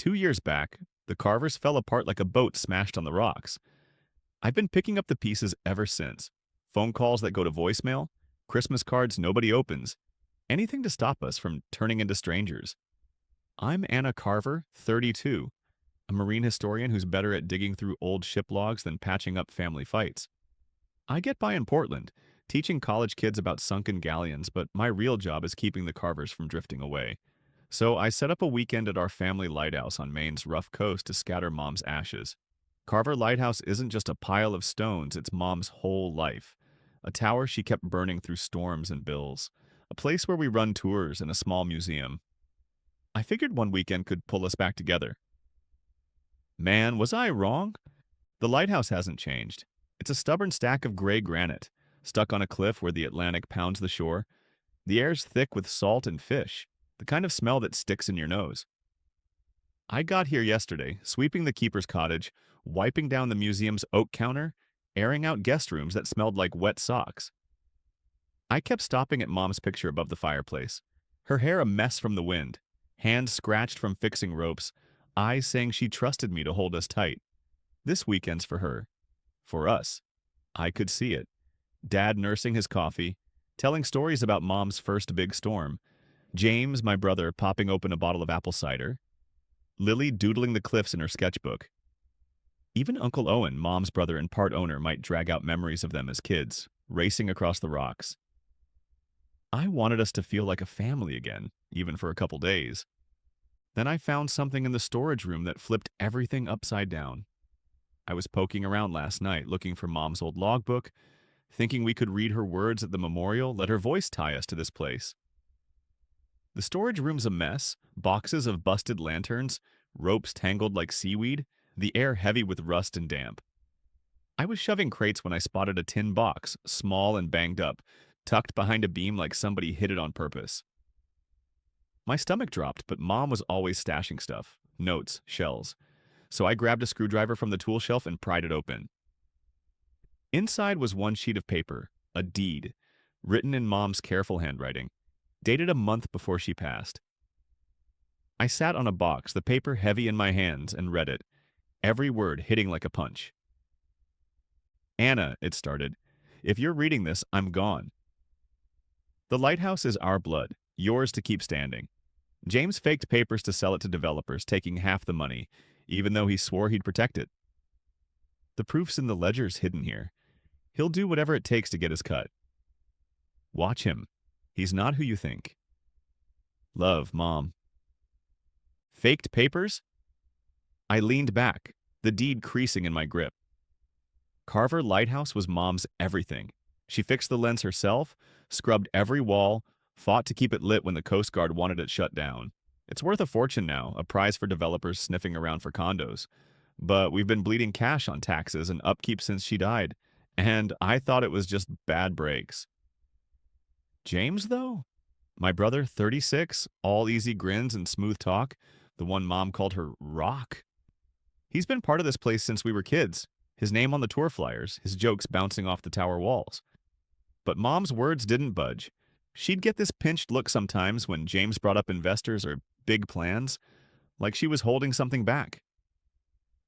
2 years back, the Carvers fell apart like a boat smashed on the rocks. I've been picking up the pieces ever since. Phone calls that go to voicemail, Christmas cards nobody opens, anything to stop us from turning into strangers. I'm Anna Carver, 32, a marine historian who's better at digging through old ship logs than patching up family fights. I get by in Portland, teaching college kids about sunken galleons, but my real job is keeping the Carvers from drifting away. So I set up a weekend at our family lighthouse on Maine's rough coast to scatter Mom's ashes. Carver Lighthouse isn't just a pile of stones, it's Mom's whole life. A tower she kept burning through storms and bills. A place where we run tours and a small museum. I figured one weekend could pull us back together. Man, was I wrong? The lighthouse hasn't changed. It's a stubborn stack of gray granite, stuck on a cliff where the Atlantic pounds the shore. The air's thick with salt and fish, the kind of smell that sticks in your nose. I got here yesterday, sweeping the keeper's cottage, wiping down the museum's oak counter, airing out guest rooms that smelled like wet socks. I kept stopping at Mom's picture above the fireplace, her hair a mess from the wind, hands scratched from fixing ropes, eyes saying she trusted me to hold us tight. This weekend's for her. For us. I could see it. Dad nursing his coffee, telling stories about Mom's first big storm, James, my brother, popping open a bottle of apple cider, Lily doodling the cliffs in her sketchbook. Even Uncle Owen, Mom's brother and part owner, might drag out memories of them as kids, racing across the rocks. I wanted us to feel like a family again, even for a couple days. Then I found something in the storage room that flipped everything upside down. I was poking around last night looking for Mom's old logbook, thinking we could read her words at the memorial, let her voice tie us to this place. The storage room's a mess, boxes of busted lanterns, ropes tangled like seaweed, the air heavy with rust and damp. I was shoving crates when I spotted a tin box, small and banged up, tucked behind a beam like somebody hid it on purpose. My stomach dropped, but Mom was always stashing stuff, notes, shells. So I grabbed a screwdriver from the tool shelf and pried it open. Inside was one sheet of paper, a deed, written in Mom's careful handwriting, dated a month before she passed. I sat on a box, the paper heavy in my hands, and read it, every word hitting like a punch. Anna, it started, if you're reading this, I'm gone. The lighthouse is our blood, yours to keep standing. James faked papers to sell it to developers, taking half the money, even though he swore he'd protect it. The proof's in the ledgers hidden here. He'll do whatever it takes to get his cut. Watch him. He's not who you think. Love, Mom. Faked papers? I leaned back, the deed creasing in my grip. Carver Lighthouse was Mom's everything. She fixed the lens herself, scrubbed every wall, fought to keep it lit when the Coast Guard wanted it shut down. It's worth a fortune now, a prize for developers sniffing around for condos. But we've been bleeding cash on taxes and upkeep since she died, and I thought it was just bad breaks. James, though? My brother, 36, all easy grins and smooth talk, the one Mom called her Rock. He's been part of this place since we were kids, his name on the tour flyers, his jokes bouncing off the tower walls. But Mom's words didn't budge. She'd get this pinched look sometimes when James brought up investors or big plans, like she was holding something back.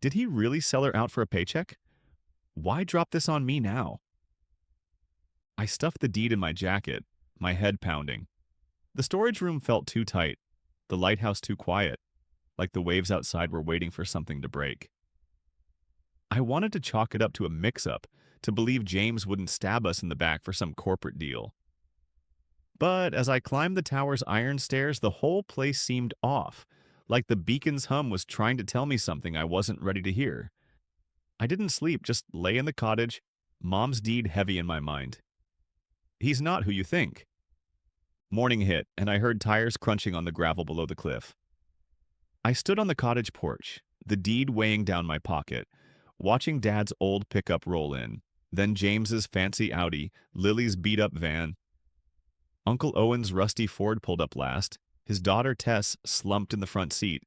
Did he really sell her out for a paycheck? Why drop this on me now? I stuffed the deed in my jacket, my head pounding. The storage room felt too tight, the lighthouse too quiet, like the waves outside were waiting for something to break. I wanted to chalk it up to a mix-up, to believe James wouldn't stab us in the back for some corporate deal. But as I climbed the tower's iron stairs, the whole place seemed off, like the beacon's hum was trying to tell me something I wasn't ready to hear. I didn't sleep, just lay in the cottage, Mom's deed heavy in my mind. He's not who you think. Morning hit, and I heard tires crunching on the gravel below the cliff. I stood on the cottage porch, the deed weighing down my pocket, watching Dad's old pickup roll in, then James's fancy Audi, Lily's beat-up van. Uncle Owen's rusty Ford pulled up last, his daughter Tess slumped in the front seat.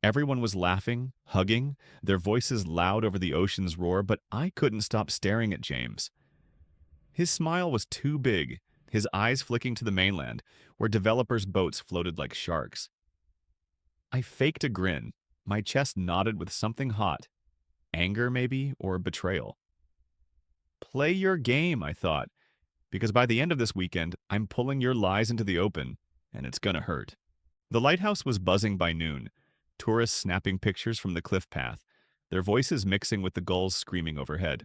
Everyone was laughing, hugging, their voices loud over the ocean's roar, but I couldn't stop staring at James. His smile was too big, his eyes flicking to the mainland, where developers' boats floated like sharks. I faked a grin. My chest nodded with something hot. Anger, maybe, or betrayal. Play your game, I thought, because by the end of this weekend, I'm pulling your lies into the open, and it's gonna hurt. The lighthouse was buzzing by noon, tourists snapping pictures from the cliff path, their voices mixing with the gulls screaming overhead.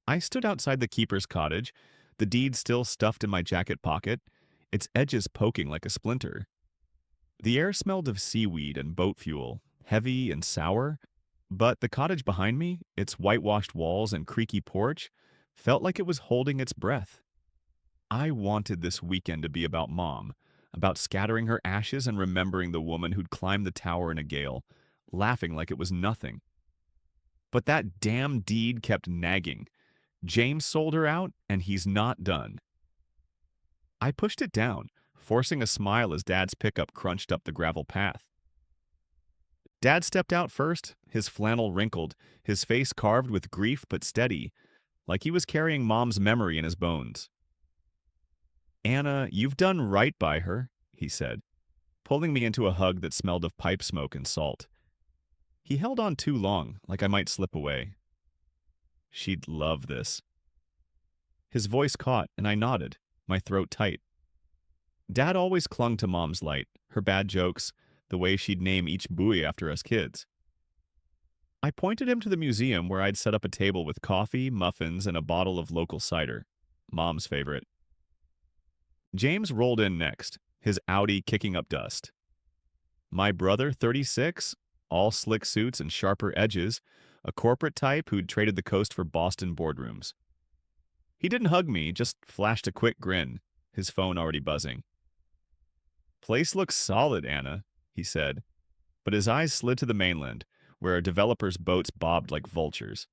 I stood outside the keeper's cottage, the deed still stuffed in my jacket pocket, its edges poking like a splinter. The air smelled of seaweed and boat fuel, heavy and sour, but the cottage behind me, its whitewashed walls and creaky porch, felt like it was holding its breath. I wanted this weekend to be about Mom, about scattering her ashes and remembering the woman who'd climbed the tower in a gale, laughing like it was nothing. But that damn deed kept nagging. James sold her out, and he's not done. I pushed it down, forcing a smile as Dad's pickup crunched up the gravel path. Dad stepped out first, his flannel wrinkled, his face carved with grief but steady, like he was carrying Mom's memory in his bones. "Anna, you've done right by her," he said, pulling me into a hug that smelled of pipe smoke and salt. He held on too long, like I might slip away. "She'd love this." His voice caught, and I nodded, my throat tight. Dad always clung to Mom's light, her bad jokes, the way she'd name each buoy after us kids. I pointed him to the museum where I'd set up a table with coffee, muffins, and a bottle of local cider, Mom's favorite. James rolled in next, his Audi kicking up dust. My brother, 36, all slick suits and sharper edges, a corporate type who'd traded the coast for Boston boardrooms. He didn't hug me, just flashed a quick grin, his phone already buzzing. "Place looks solid, Anna," he said, but his eyes slid to the mainland, where a developer's boats bobbed like vultures.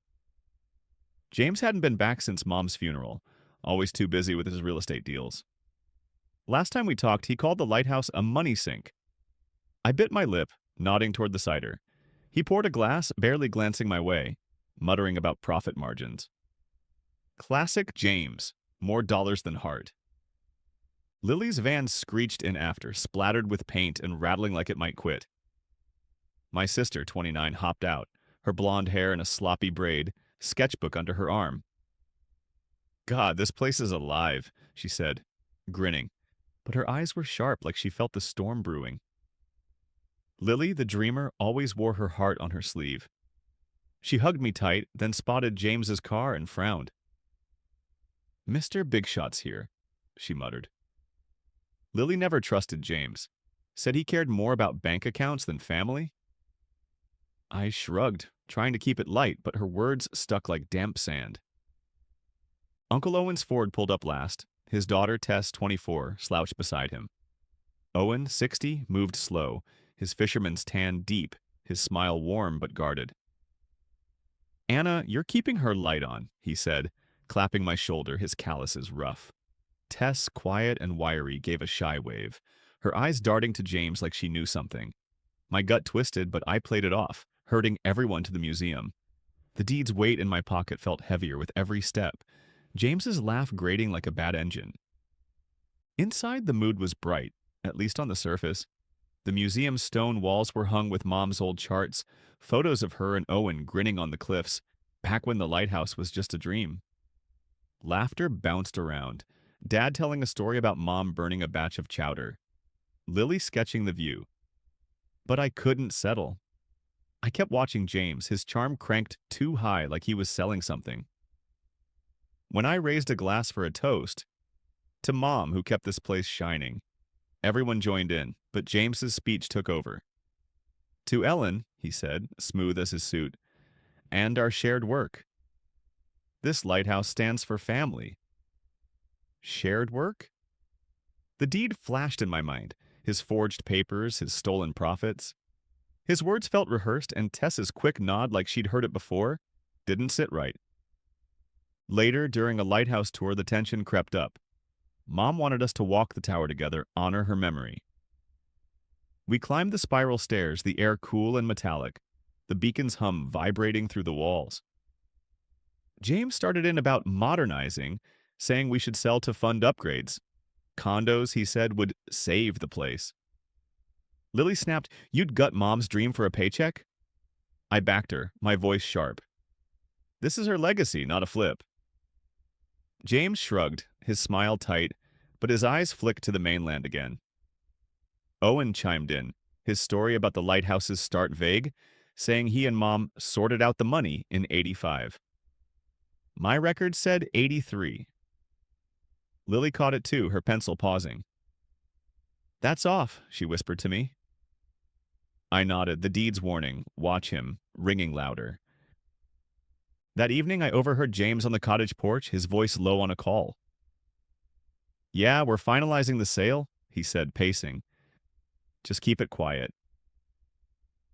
James hadn't been back since Mom's funeral, always too busy with his real estate deals. Last time we talked, he called the lighthouse a money sink. I bit my lip, nodding toward the cider. He poured a glass, barely glancing my way, muttering about profit margins. Classic James, more dollars than heart. Lily's van screeched in after, splattered with paint and rattling like it might quit. My sister, 29, hopped out, her blonde hair in a sloppy braid, sketchbook under her arm. "God, this place is alive," she said, grinning, but her eyes were sharp like she felt the storm brewing. Lily, the dreamer, always wore her heart on her sleeve. She hugged me tight, then spotted James's car and frowned. "Mr. Big Shot's here," she muttered. Lily never trusted James. Said he cared more about bank accounts than family. I shrugged, trying to keep it light, but her words stuck like damp sand. Uncle Owen's Ford pulled up last. His daughter, Tess, 24, slouched beside him. Owen, 60, moved slow, his fisherman's tan deep, his smile warm but guarded. "Anna, you're keeping her light on," he said, clapping my shoulder, his calluses rough. Tess, quiet and wiry, gave a shy wave, her eyes darting to James like she knew something. My gut twisted, but I played it off, herding everyone to the museum. The deed's weight in my pocket felt heavier with every step, James's laugh grating like a bad engine. Inside, the mood was bright, at least on the surface. The museum's stone walls were hung with Mom's old charts, photos of her and Owen grinning on the cliffs, back when the lighthouse was just a dream. Laughter bounced around, Dad telling a story about Mom burning a batch of chowder, Lily sketching the view. But I couldn't settle. I kept watching James, his charm cranked too high like he was selling something. When I raised a glass for a toast, to Mom, who kept this place shining, everyone joined in, but James's speech took over. "To Ellen," he said, smooth as his suit, "and our shared work. This lighthouse stands for family." Shared work? The deed flashed in my mind, his forged papers, his stolen profits. His words felt rehearsed, and Tess's quick nod like she'd heard it before didn't sit right. Later, during a lighthouse tour, the tension crept up. Mom wanted us to walk the tower together, honor her memory. We climbed the spiral stairs, the air cool and metallic, the beacon's hum vibrating through the walls. James started in about modernizing, saying we should sell to fund upgrades. Condos, he said, would save the place. Lily snapped, "You'd gut Mom's dream for a paycheck?" I backed her, my voice sharp. "This is her legacy, not a flip." James shrugged, his smile tight, but his eyes flicked to the mainland again. Owen chimed in, his story about the lighthouse's start vague, saying he and Mom sorted out the money in '85. My record said '83. Lily caught it too, her pencil pausing. "That's off," she whispered to me. I nodded, the deed's warning, "Watch him," ringing louder. That evening I overheard James on the cottage porch, his voice low on a call. "Yeah, we're finalizing the sale," he said, pacing. "Just keep it quiet."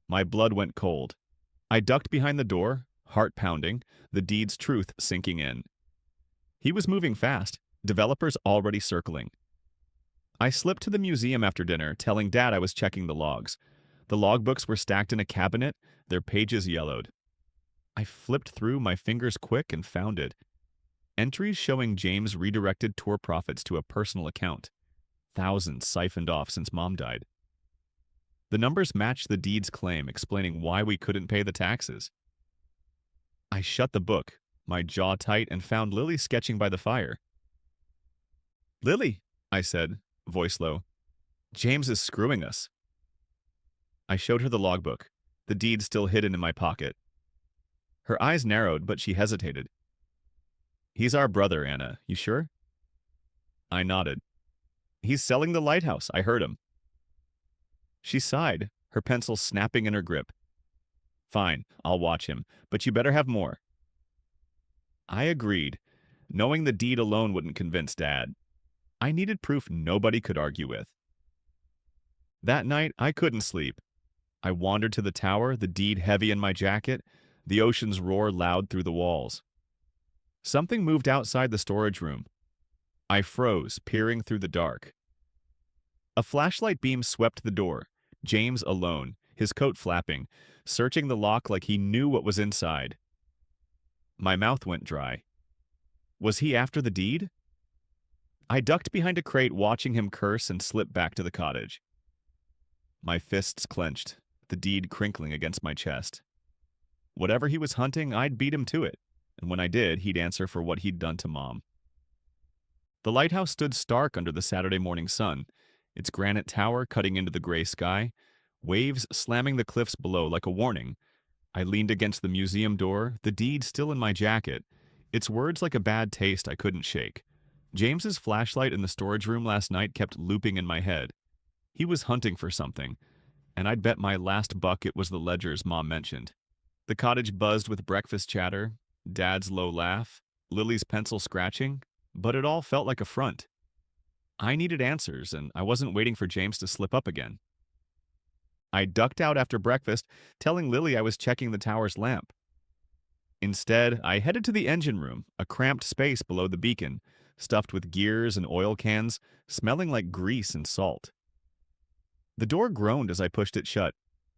My blood went cold. I ducked behind the door, heart pounding, the deed's truth sinking in. He was moving fast, developers already circling. I slipped to the museum after dinner, telling Dad I was checking the logs. The logbooks were stacked in a cabinet, their pages yellowed. I flipped through, my fingers quick, and found it. Entries showing James redirected tour profits to a personal account. Thousands siphoned off since Mom died. The numbers matched the deed's claim, explaining why we couldn't pay the taxes. I shut the book, my jaw tight, and found Lily sketching by the fire. "Lily," I said, voice low, "James is screwing us." I showed her the logbook, the deed still hidden in my pocket. Her eyes narrowed, but she hesitated. "He's our brother, Anna. You sure?" I nodded. "He's selling the lighthouse. I heard him." She sighed, her pencil snapping in her grip. "Fine, I'll watch him, but you better have more." I agreed, knowing the deed alone wouldn't convince Dad. I needed proof nobody could argue with. That night, I couldn't sleep. I wandered to the tower, the deed heavy in my jacket, the ocean's roar loud through the walls. Something moved outside the storage room. I froze, peering through the dark. A flashlight beam swept the door, James alone, his coat flapping, searching the lock like he knew what was inside. My mouth went dry. Was he after the deed? I ducked behind a crate, watching him curse and slip back to the cottage. My fists clenched, the deed crinkling against my chest. Whatever he was hunting, I'd beat him to it, and when I did, he'd answer for what he'd done to Mom. The lighthouse stood stark under the Saturday morning sun, its granite tower cutting into the gray sky, waves slamming the cliffs below like a warning. I leaned against the museum door, the deed still in my jacket, its words like a bad taste I couldn't shake. James's flashlight in the storage room last night kept looping in my head. He was hunting for something, and I'd bet my last buck it was the ledgers Mom mentioned. The cottage buzzed with breakfast chatter, Dad's low laugh, Lily's pencil scratching, but it all felt like a front. I needed answers, and I wasn't waiting for James to slip up again. I ducked out after breakfast, telling Lily I was checking the tower's lamp. Instead, I headed to the engine room, a cramped space below the beacon, stuffed with gears and oil cans, smelling like grease and salt. The door groaned as I pushed it shut,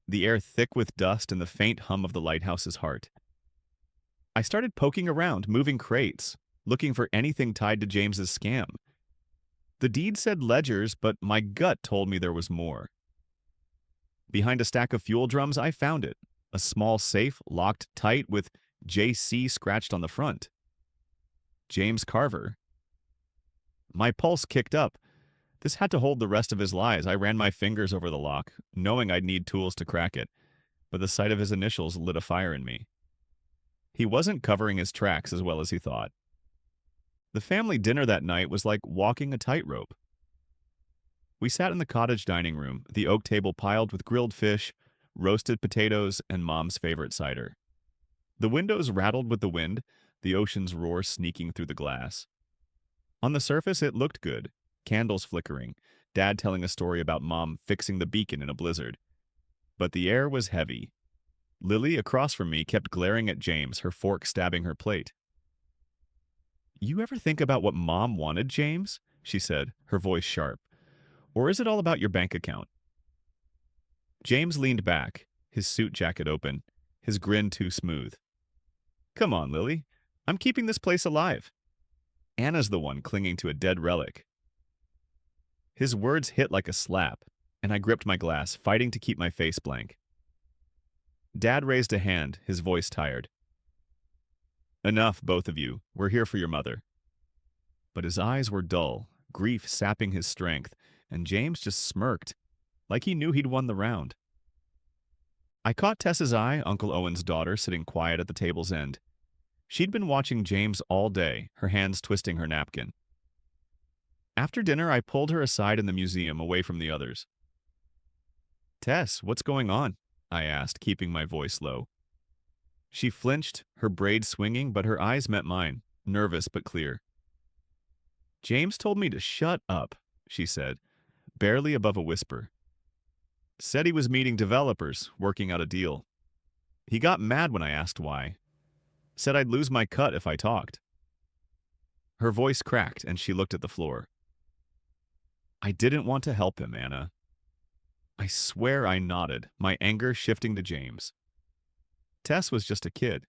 the air thick with dust and the faint hum of the lighthouse's heart. I started poking around, moving crates, looking for anything tied to James's scam. The deed said ledgers, but my gut told me there was more. Behind a stack of fuel drums, I found it, a small safe locked tight with JC scratched on the front. James Carver. My pulse kicked up. This had to hold the rest of his lies. I ran my fingers over the lock, knowing I'd need tools to crack it, but the sight of his initials lit a fire in me. He wasn't covering his tracks as well as he thought. The family dinner that night was like walking a tightrope. We sat in the cottage dining room, the oak table piled with grilled fish, roasted potatoes, and Mom's favorite cider. The windows rattled with the wind, the ocean's roar sneaking through the glass. On the surface, it looked good. Candles flickering, Dad telling a story about Mom fixing the beacon in a blizzard. But the air was heavy. Lily, across from me, kept glaring at James, her fork stabbing her plate. "You ever think about what Mom wanted, James?" she said, her voice sharp. "Or is it all about your bank account?" James leaned back, his suit jacket open, his grin too smooth. "Come on, Lily. I'm keeping this place alive. Anna's the one clinging to a dead relic." His words hit like a slap. and I gripped my glass, fighting to keep my face blank. Dad raised a hand, his voice tired. Enough, both of you. We're here for your mother. But his eyes were dull, grief sapping his strength, and James just smirked, like he knew he'd won the round. I caught Tess's eye, Uncle Owen's daughter, sitting quiet at the table's end. She'd been watching James all day, her hands twisting her napkin. After dinner, I pulled her aside in the museum, away from the others. "Tess, what's going on?" I asked, keeping my voice low. She flinched, her braids swinging, but her eyes met mine, nervous but clear. "James told me to shut up," she said, barely above a whisper. "Said he was meeting developers, working out a deal. He got mad when I asked why. Said I'd lose my cut if I talked." Her voice cracked, and she looked at the floor. "I didn't want to help him, Anna." I swear I nodded, my anger shifting to James. Tess was just a kid,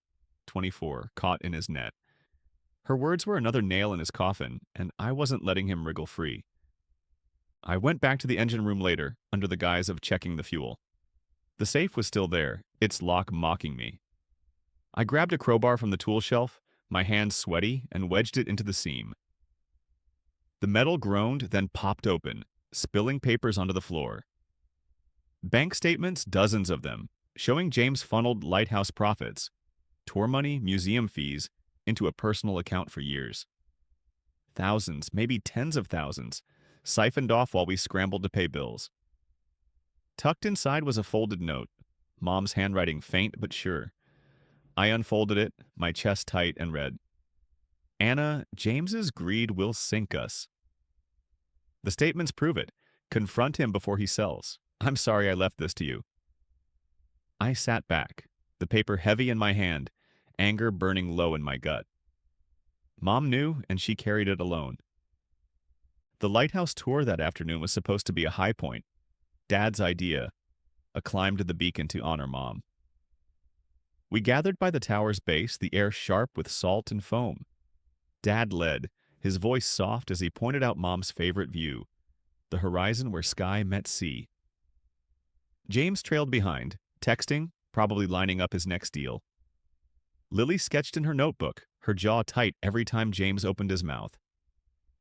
24, caught in his net. Her words were another nail in his coffin, and I wasn't letting him wriggle free. I went back to the engine room later, under the guise of checking the fuel. The safe was still there, its lock mocking me. I grabbed a crowbar from the tool shelf, my hands sweaty, and wedged it into the seam. The metal groaned, then popped open, spilling papers onto the floor. Bank statements, dozens of them, showing James funneled Lighthouse profits, tour money, museum fees, into a personal account for years. Thousands, maybe tens of thousands, siphoned off while we scrambled to pay bills. Tucked inside was a folded note, Mom's handwriting faint but sure. I unfolded it, my chest tight, and read, "Anna, James's greed will sink us." The statements prove it. Confront him before he sells. I'm sorry I left this to you. I sat back, the paper heavy in my hand, anger burning low in my gut. Mom knew, and she carried it alone. The lighthouse tour that afternoon was supposed to be a high point. Dad's idea, a climb to the beacon to honor Mom. We gathered by the tower's base, the air sharp with salt and foam. Dad led, his voice soft as he pointed out Mom's favorite view, the horizon where sky met sea. James trailed behind, texting, probably lining up his next deal. Lily sketched in her notebook, her jaw tight every time James opened his mouth.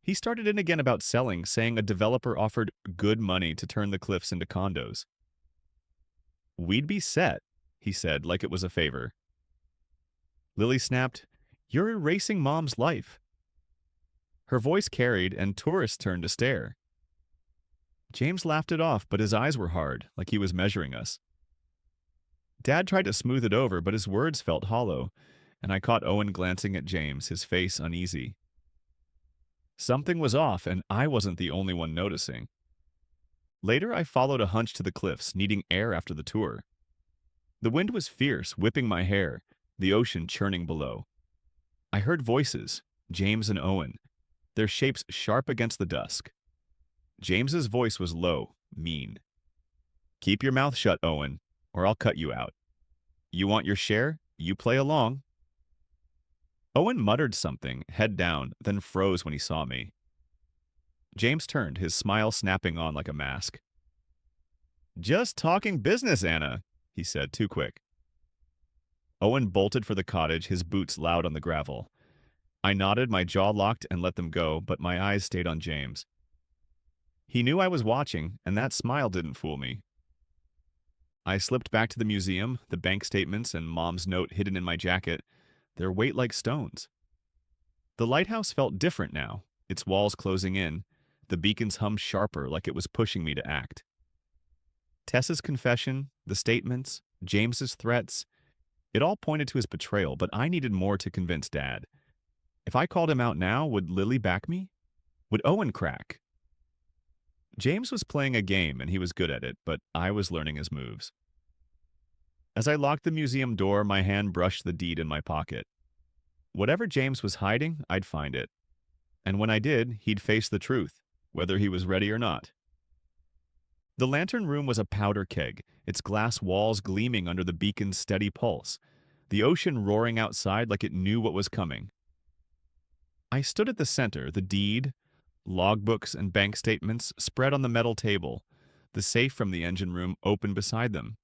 He started in again about selling, saying a developer offered good money to turn the cliffs into condos. "We'd be set," he said, like it was a favor. Lily snapped, "You're erasing Mom's life." Her voice carried, and tourists turned to stare. James laughed it off, but his eyes were hard, like he was measuring us. Dad tried to smooth it over, but his words felt hollow, and I caught Owen glancing at James, his face uneasy. Something was off, and I wasn't the only one noticing. Later, I followed a hunch to the cliffs, needing air after the tour. The wind was fierce, whipping my hair, the ocean churning below. I heard voices, James and Owen, their shapes sharp against the dusk. James's voice was low, mean. "Keep your mouth shut, Owen, or I'll cut you out. You want your share? You play along." Owen muttered something, head down, then froze when he saw me. James turned, his smile snapping on like a mask. "Just talking business, Anna," he said, too quick. Owen bolted for the cottage, his boots loud on the gravel. I nodded, my jaw locked, and let them go, but my eyes stayed on James. He knew I was watching, and that smile didn't fool me. I slipped back to the museum, the bank statements and Mom's note hidden in my jacket, their weight like stones. The lighthouse felt different now, its walls closing in, the beacon's hum sharper like it was pushing me to act. Tess's confession, the statements, James's threats, it all pointed to his betrayal, but I needed more to convince Dad. If I called him out now, would Lily back me? Would Owen crack? James was playing a game, and he was good at it, but I was learning his moves. As I locked the museum door, my hand brushed the deed in my pocket. Whatever James was hiding, I'd find it. And when I did, he'd face the truth, whether he was ready or not. The lantern room was a powder keg, its glass walls gleaming under the beacon's steady pulse, the ocean roaring outside like it knew what was coming. I stood at the center, the deed, logbooks and bank statements spread on the metal table, The safe from the engine room opened beside them.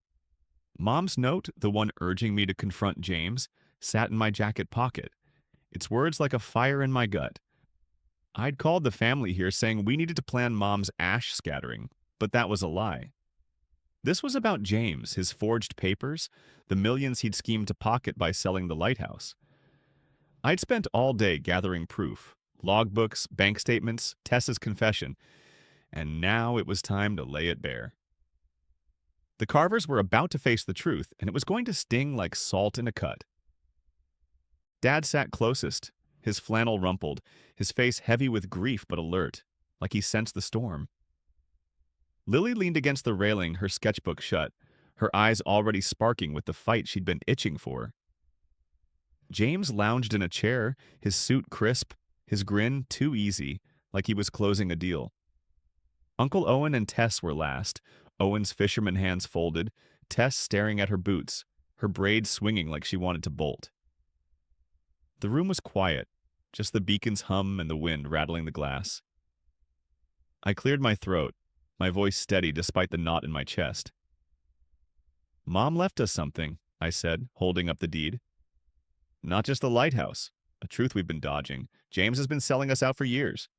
Mom's note, the one urging me to confront James, sat in my jacket pocket, its words like a fire in my gut. I'd called the family here saying we needed to plan Mom's ash scattering, but that was a lie. This was about James, his forged papers, the millions he'd schemed to pocket by selling the lighthouse. I'd spent all day gathering proof, logbooks, bank statements, Tessa's confession, and now it was time to lay it bare. The Carvers were about to face the truth, and it was going to sting like salt in a cut. Dad sat closest, his flannel rumpled, his face heavy with grief but alert, like he sensed the storm. Lily leaned against the railing, her sketchbook shut, her eyes already sparking with the fight she'd been itching for. James lounged in a chair, his suit crisp, his grin too easy, like he was closing a deal. Uncle Owen and Tess were last, Owen's fisherman hands folded, Tess staring at her boots, her braids swinging like she wanted to bolt. The room was quiet, just the beacon's hum and the wind rattling the glass. I cleared my throat, my voice steady despite the knot in my chest. "Mom left us something," I said, holding up the deed. "Not just the lighthouse, a truth we've been dodging. James has been selling us out for years."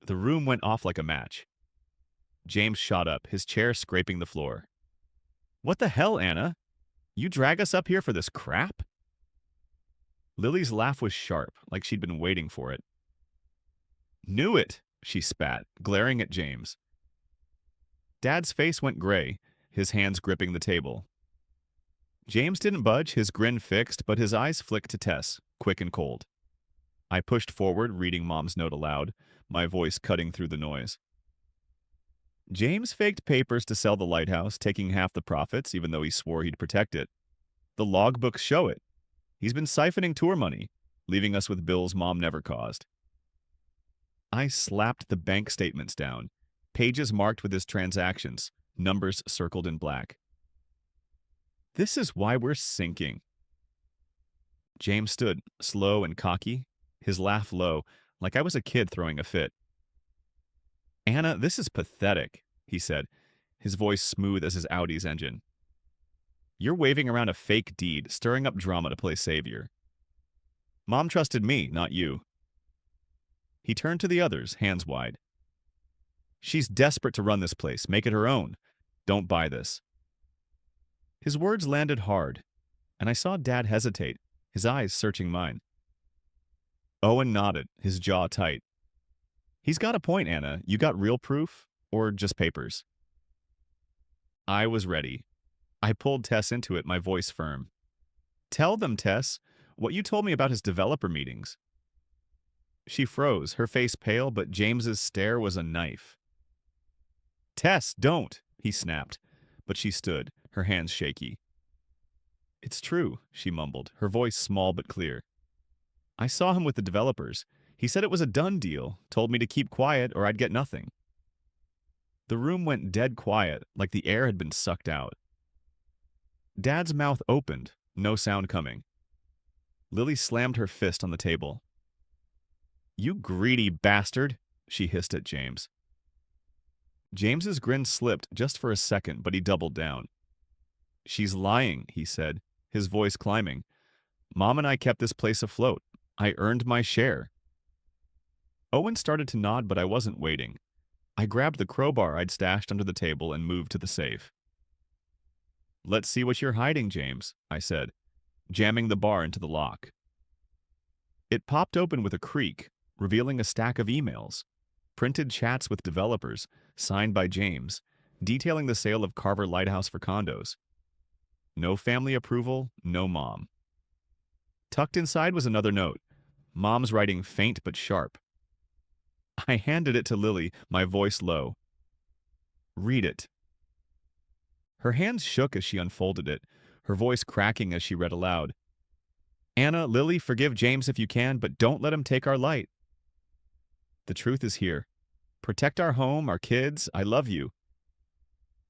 The room went off like a match. James shot up, his chair scraping the floor. "What the hell, Anna? You drag us up here for this crap?" Lily's laugh was sharp, like she'd been waiting for it. "Knew it," she spat, glaring at James. Dad's face went gray, his hands gripping the table. James didn't budge, his grin fixed, but his eyes flicked to Tess, quick and cold. I pushed forward, reading Mom's note aloud, my voice cutting through the noise. James faked papers to sell the lighthouse, taking half the profits, even though he swore he'd protect it. The logbooks show it. He's been siphoning tour money, leaving us with bills Mom never caused. I slapped the bank statements down, pages marked with his transactions, numbers circled in black. "This is why we're sinking." James stood, slow and cocky, his laugh low, like I was a kid throwing a fit. "Anna, this is pathetic," he said, his voice smooth as his Audi's engine. "You're waving around a fake deed, stirring up drama to play savior. Mom trusted me, not you." He turned to the others, hands wide. "She's desperate to run this place, make it her own. Don't buy this." His words landed hard, and I saw Dad hesitate, his eyes searching mine. Owen nodded, his jaw tight. "He's got a point, Anna. You got real proof, or just papers?" I was ready. I pulled Tess into it, my voice firm. "Tell them, Tess, what you told me about his developer meetings." She froze, her face pale, but James's stare was a knife. "Tess, don't!" he snapped, but she stood, her hands shaky. "It's true," she mumbled, her voice small but clear. "I saw him with the developers. He said it was a done deal, told me to keep quiet or I'd get nothing." The room went dead quiet, like the air had been sucked out. Dad's mouth opened, no sound coming. Lily slammed her fist on the table. "You greedy bastard," she hissed at James. James's grin slipped just for a second, but he doubled down. "She's lying," he said, his voice climbing. "Mom and I kept this place afloat. I earned my share." Owen started to nod, but I wasn't waiting. I grabbed the crowbar I'd stashed under the table and moved to the safe. "Let's see what you're hiding, James," I said, jamming the bar into the lock. It popped open with a creak, revealing a stack of emails, printed chats with developers, signed by James, detailing the sale of Carver Lighthouse for condos. No family approval, no Mom. Tucked inside was another note, Mom's writing faint but sharp. I handed it to Lily, my voice low. "Read it." Her hands shook as she unfolded it, her voice cracking as she read aloud. "Anna, Lily, forgive James if you can, but don't let him take our light. The truth is here. Protect our home, our kids. I love you."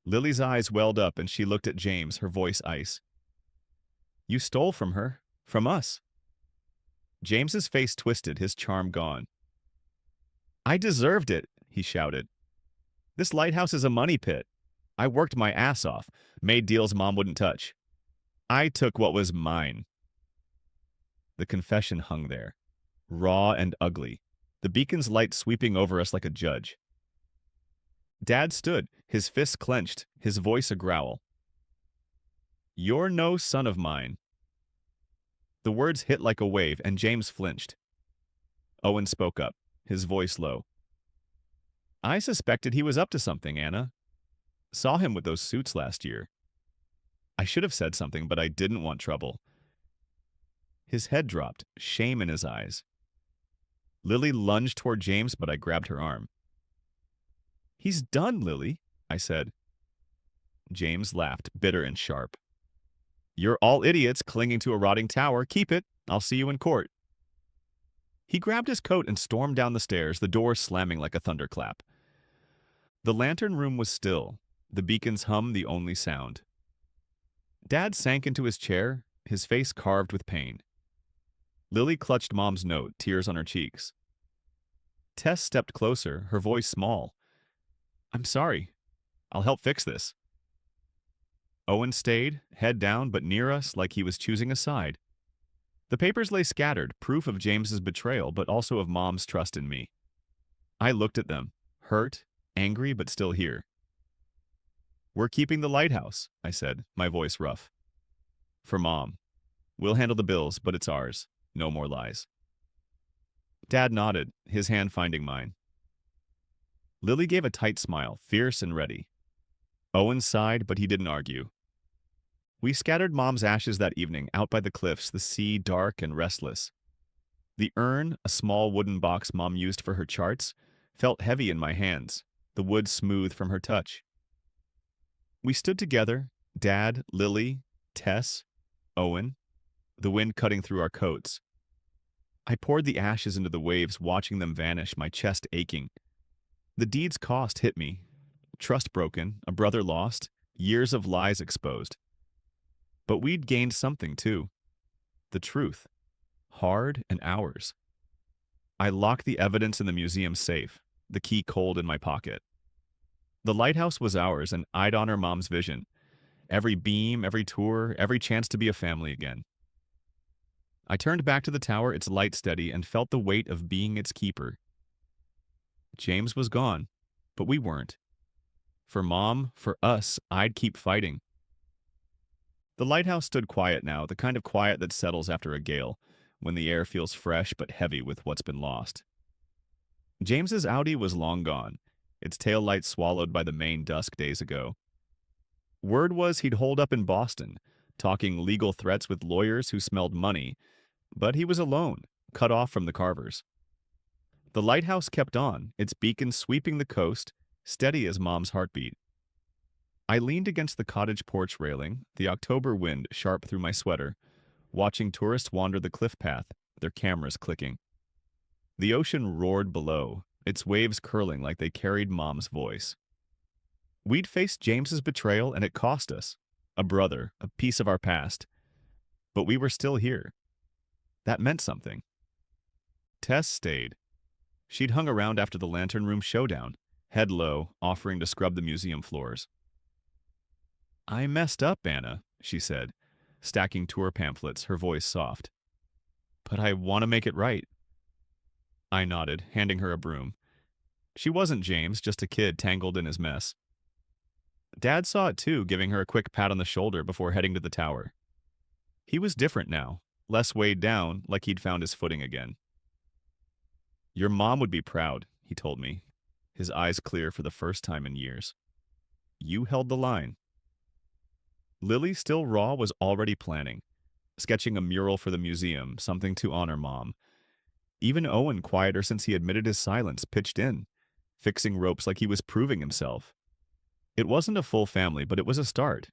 Lily's eyes welled up and she looked at James, her voice ice. "You stole from her, from us." James's face twisted, his charm gone. "I deserved it," he shouted. This lighthouse is a money pit. I worked my ass off, made deals Mom wouldn't touch. I took what was mine. The confession hung there, raw and ugly, the beacon's light sweeping over us like a judge. Dad stood, his fists clenched, his voice a growl. "You're no son of mine." The words hit like a wave, and James flinched. Owen spoke up, his voice low. "I suspected he was up to something, Anna. Saw him with those suits last year. I should have said something, but I didn't want trouble." His head dropped, shame in his eyes. Lily lunged toward James, but I grabbed her arm. "He's done, Lily," I said. James laughed, bitter and sharp. "You're all idiots clinging to a rotting tower. Keep it. I'll see you in court." He grabbed his coat and stormed down the stairs, the door slamming like a thunderclap. The lantern room was still, the beacon's hum the only sound. Dad sank into his chair, his face carved with pain. Lily clutched Mom's note, tears on her cheeks. Tess stepped closer, her voice small. "I'm sorry. I'll help fix this." Owen stayed, head down, but near us like he was choosing a side. The papers lay scattered, proof of James's betrayal, but also of Mom's trust in me. I looked at them, hurt, angry, but still here. "We're keeping the lighthouse," I said, my voice rough. "For Mom. We'll handle the bills, but it's ours. No more lies." Dad nodded, his hand finding mine. Lily gave a tight smile, fierce and ready. Owen sighed, but he didn't argue. We scattered Mom's ashes that evening, out by the cliffs, the sea dark and restless. The urn, a small wooden box Mom used for her charts, felt heavy in my hands, the wood smooth from her touch. We stood together, Dad, Lily, Tess, Owen, the wind cutting through our coats. I poured the ashes into the waves, watching them vanish, my chest aching. The deed's cost hit me. Trust broken, a brother lost, years of lies exposed. But we'd gained something, too. The truth. Hard and ours. I locked the evidence in the museum safe, the key cold in my pocket. The lighthouse was ours, and I'd honor Mom's vision. Every beam, every tour, every chance to be a family again. I turned back to the tower, its light steady, and felt the weight of being its keeper. James was gone, but we weren't. For Mom, for us, I'd keep fighting. The lighthouse stood quiet now, the kind of quiet that settles after a gale, when the air feels fresh but heavy with what's been lost. James's Audi was long gone, its taillight swallowed by the Maine dusk days ago. Word was he'd holed up in Boston, talking legal threats with lawyers who smelled money, but he was alone, cut off from the Carvers. The lighthouse kept on, its beacon sweeping the coast, steady as Mom's heartbeat. I leaned against the cottage porch railing, the October wind sharp through my sweater, watching tourists wander the cliff path, their cameras clicking. The ocean roared below, its waves curling like they carried Mom's voice. We'd faced James's betrayal, and it cost us. A brother, a piece of our past. But we were still here. That meant something. Tess stayed. She'd hung around after the lantern room showdown, head low, offering to scrub the museum floors. "I messed up, Anna," she said, stacking tour pamphlets, her voice soft. "But I want to make it right." I nodded, handing her a broom. She wasn't James, just a kid tangled in his mess. Dad saw it too, giving her a quick pat on the shoulder before heading to the tower. He was different now, less weighed down, like he'd found his footing again. "Your mom would be proud," he told me, his eyes clear for the first time in years. "You held the line." Lily, still raw, was already planning, sketching a mural for the museum, something to honor Mom. Even Owen, quieter since he admitted his silence, pitched in, fixing ropes like he was proving himself. It wasn't a full family, but it was a start.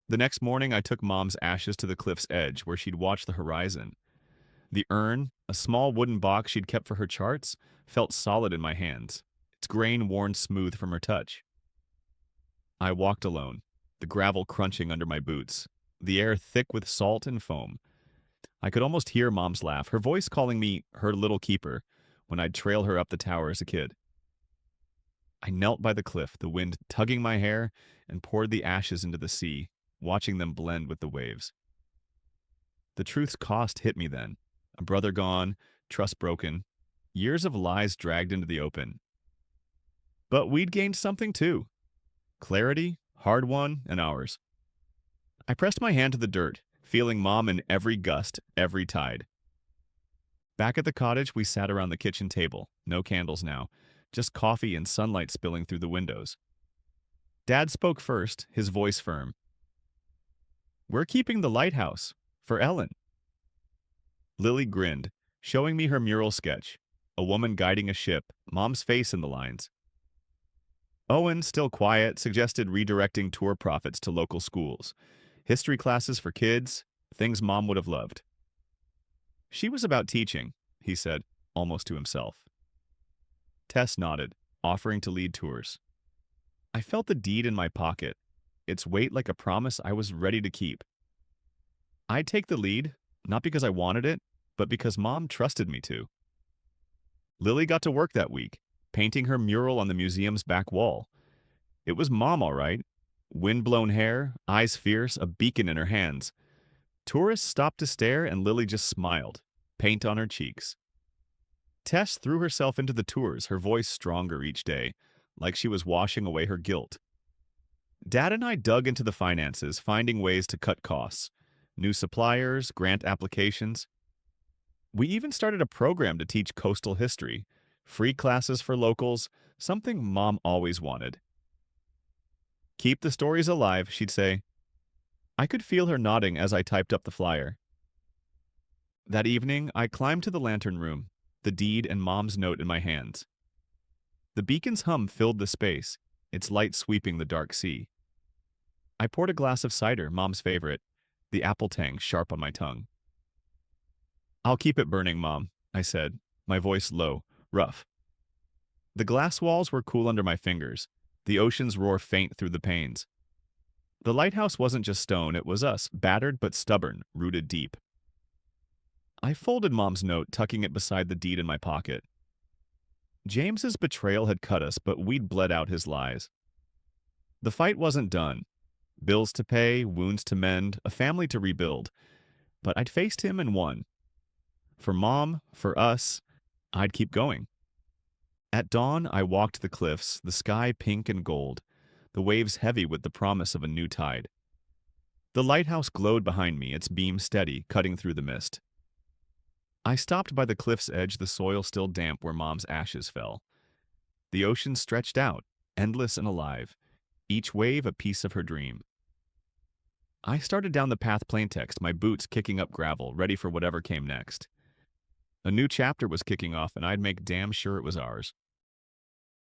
The next morning, I took Mom's ashes to the cliff's edge, where she'd watch the horizon. The urn, a small wooden box she'd kept for her charts, felt solid in my hands, its grain worn smooth from her touch. I walked alone, the gravel crunching under my boots, the air thick with salt and foam. I could almost hear Mom's laugh, her voice calling me her little keeper, when I'd trail her up the tower as a kid. I knelt by the cliff, the wind tugging my hair, and poured the ashes into the sea, watching them blend with the waves. The truth's cost hit me then. A brother gone, trust broken, years of lies dragged into the open. But we'd gained something too. Clarity, hard won, and ours. I pressed my hand to the dirt, feeling Mom in every gust, every tide. Back at the cottage, we sat around the kitchen table, no candles now, just coffee and sunlight spilling through the windows. Dad spoke first, his voice firm. "We're keeping the lighthouse. For Ellen." Lily grinned, showing me her mural sketch, a woman guiding a ship, Mom's face in the lines. Owen, still quiet, suggested redirecting tour profits to local schools. History classes for kids, things Mom would have loved. She was about teaching, he said, almost to himself. Tess nodded, offering to lead tours. I felt the deed in my pocket, its weight like a promise I was ready to keep. I'd take the lead, not because I wanted it, but because Mom trusted me to. Lily got to work that week, painting her mural on the museum's back wall. It was Mom, all right. Wind-blown hair, eyes fierce, a beacon in her hands. Tourists stopped to stare, and Lily just smiled, paint on her cheeks. Tess threw herself into the tours, her voice stronger each day, like she was washing away her guilt. Dad and I dug into the finances, finding ways to cut costs. New suppliers, grant applications. We even started a program to teach coastal history, free classes for locals, something Mom always wanted. "Keep the stories alive," she'd say. I could feel her nodding as I typed up the flyer. That evening, I climbed to the lantern room, the deed and Mom's note in my hands. The beacon's hum filled the space, its light sweeping the dark sea. I poured a glass of cider, Mom's favorite, the apple tang sharp on my tongue. "I'll keep it burning, Mom," I said, my voice low, rough. The glass walls were cool under my fingers, the ocean's roar faint through the panes. The lighthouse wasn't just stone, it was us, battered but stubborn, rooted deep. I folded Mom's note, tucking it beside the deed in my pocket. James's betrayal had cut us, but we'd bled out his lies. The fight wasn't done. Bills to pay, wounds to mend, a family to rebuild. But I'd faced him and won. For Mom, for us, I'd keep going. At dawn, I walked the cliffs, the sky pink and gold, the waves heavy with the promise of a new tide. The lighthouse glowed behind me, its beam steady, cutting through the mist. I stopped by the cliff's edge, the soil still damp where Mom's ashes fell. The ocean stretched out, endless and alive, each wave a piece of her dream. I started down the path plaintext, my boots kicking up gravel, ready for whatever came next. A new chapter was kicking off, and I'd make damn sure it was ours.